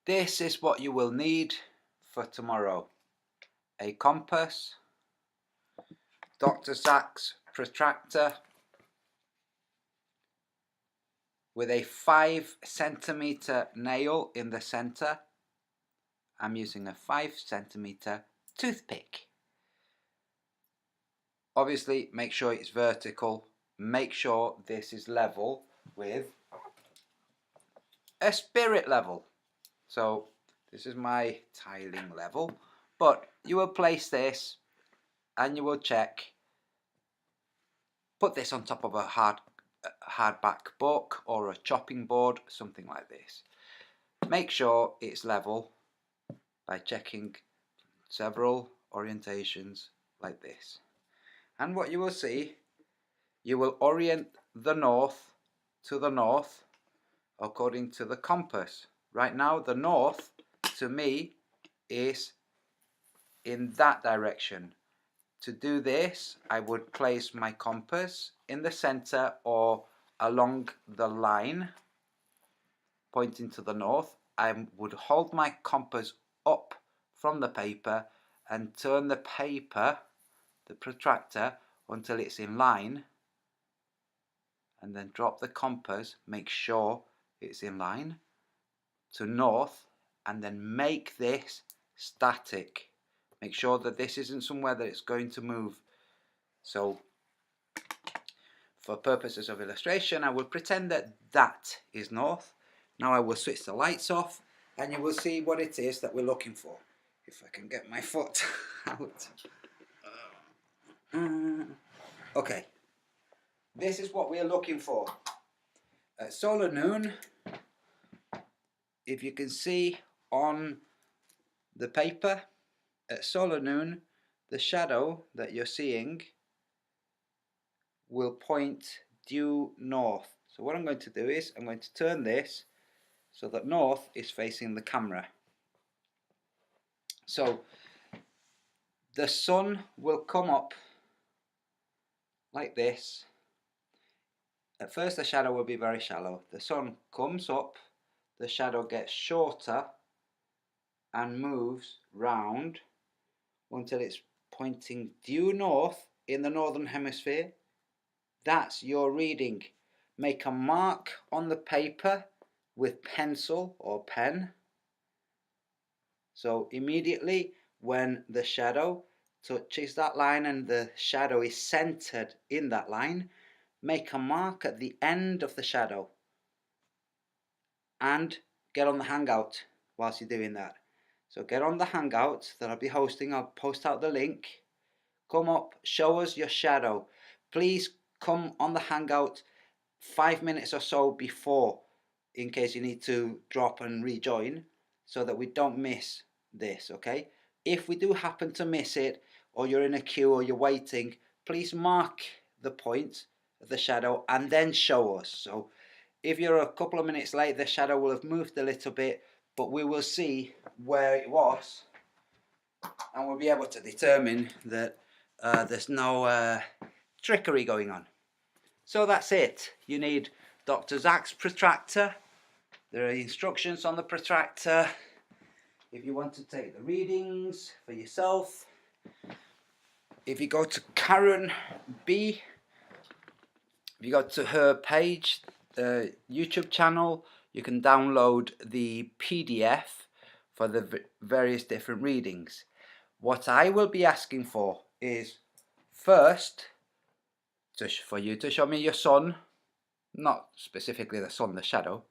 This is what you will need for tomorrow: a compass, Dr. Zach's protractor with a 5 centimeter nail in the center. I'm using a 5 centimeter toothpick. Obviously, make sure it's vertical. Make sure this is level with a spirit level. So this is my tiling level, but you will place this and you will check. Put this on top of a hardback book or a chopping board, something like this. Make sure it's level by checking several orientations like this. And what you will see, you will orient the north to the north according to the compass. Right now, the north to me is in that direction. To do this, I would place my compass in the center or along the line pointing to the north. I would hold my compass up from the paper and turn the paper, the protractor, until it's in line, and then drop the compass, make sure it's in line to north, and then make this static. Make sure that this isn't somewhere that it's going to move. So for purposes of illustration, I will pretend that that is north. Now I will switch the lights off and you will see what it is that we're looking for. If I can get my foot out. Okay, this is what we're looking for. At solar noon, if you can see on the paper, at solar noon, the shadow that you're seeing will point due north. So what I'm going to do is I'm going to turn this so that north is facing the camera. So the sun will come up like this. At first the shadow will be very shallow. The sun comes up, the shadow gets shorter and moves round until it's pointing due north in the northern hemisphere. That's your reading. Make a mark on the paper with pencil or pen. So immediately when the shadow touches that line and the shadow is centered in that line, make a mark at the end of the shadow and get on the Hangout whilst you're doing that. So get on the Hangout that I'll be hosting. I'll post out the link. Come up, show us your shadow. Please come on the Hangout 5 minutes or so before, in case you need to drop and rejoin, so that we don't miss this, okay? If we do happen to miss it, or you're in a queue or you're waiting, please mark the point of the shadow and then show us. So if you're a couple of minutes late, the shadow will have moved a little bit, but we will see where it was and we'll be able to determine that there's no trickery going on. So that's it. You need Dr. Zach's protractor. There are instructions on the protractor if you want to take the readings for yourself. If you go to Karen B, if you go to her page, YouTube channel, you can download the PDF for the various different readings. What I will be asking for is first for you to show me your sun, not specifically the sun, the shadow.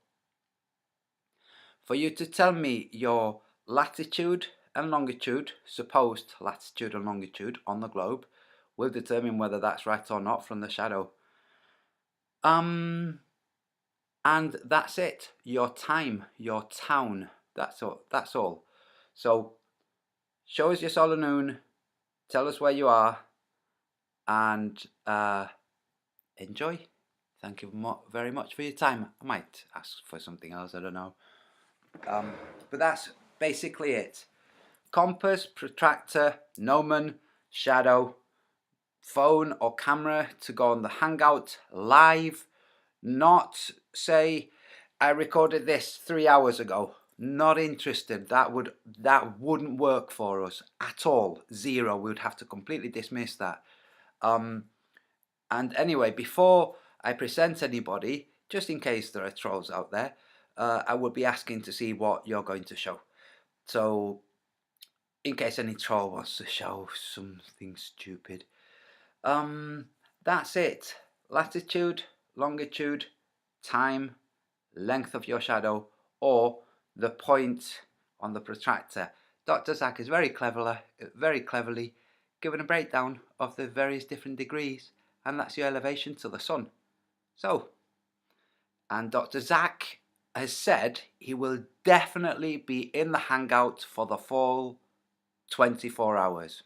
For you to tell me your latitude and longitude, supposed latitude and longitude on the globe, will determine whether that's right or not from the shadow. And that's it. Your time, your town, that's all. So show us your solar noon, tell us where you are, and enjoy. Thank you very much for your time. I might ask for something else, I don't know. But that's basically it. Compass, protractor, gnomon, shadow, phone or camera to go on the Hangout live. Not say I recorded this 3 hours ago. Not interested. That wouldn't work for us at all. Zero. We would have to completely dismiss that. And anyway, before I present anybody, just in case there are trolls out there, I would be asking to see what you're going to show. So, in case any troll wants to show something stupid, that's it. Latitude, longitude, time, length of your shadow, or the point on the protractor. Dr. Zach is very cleverly given a breakdown of the various different degrees, and that's your elevation to the sun. So, and Dr. Zach has said he will definitely be in the hangout for the full 24 hours.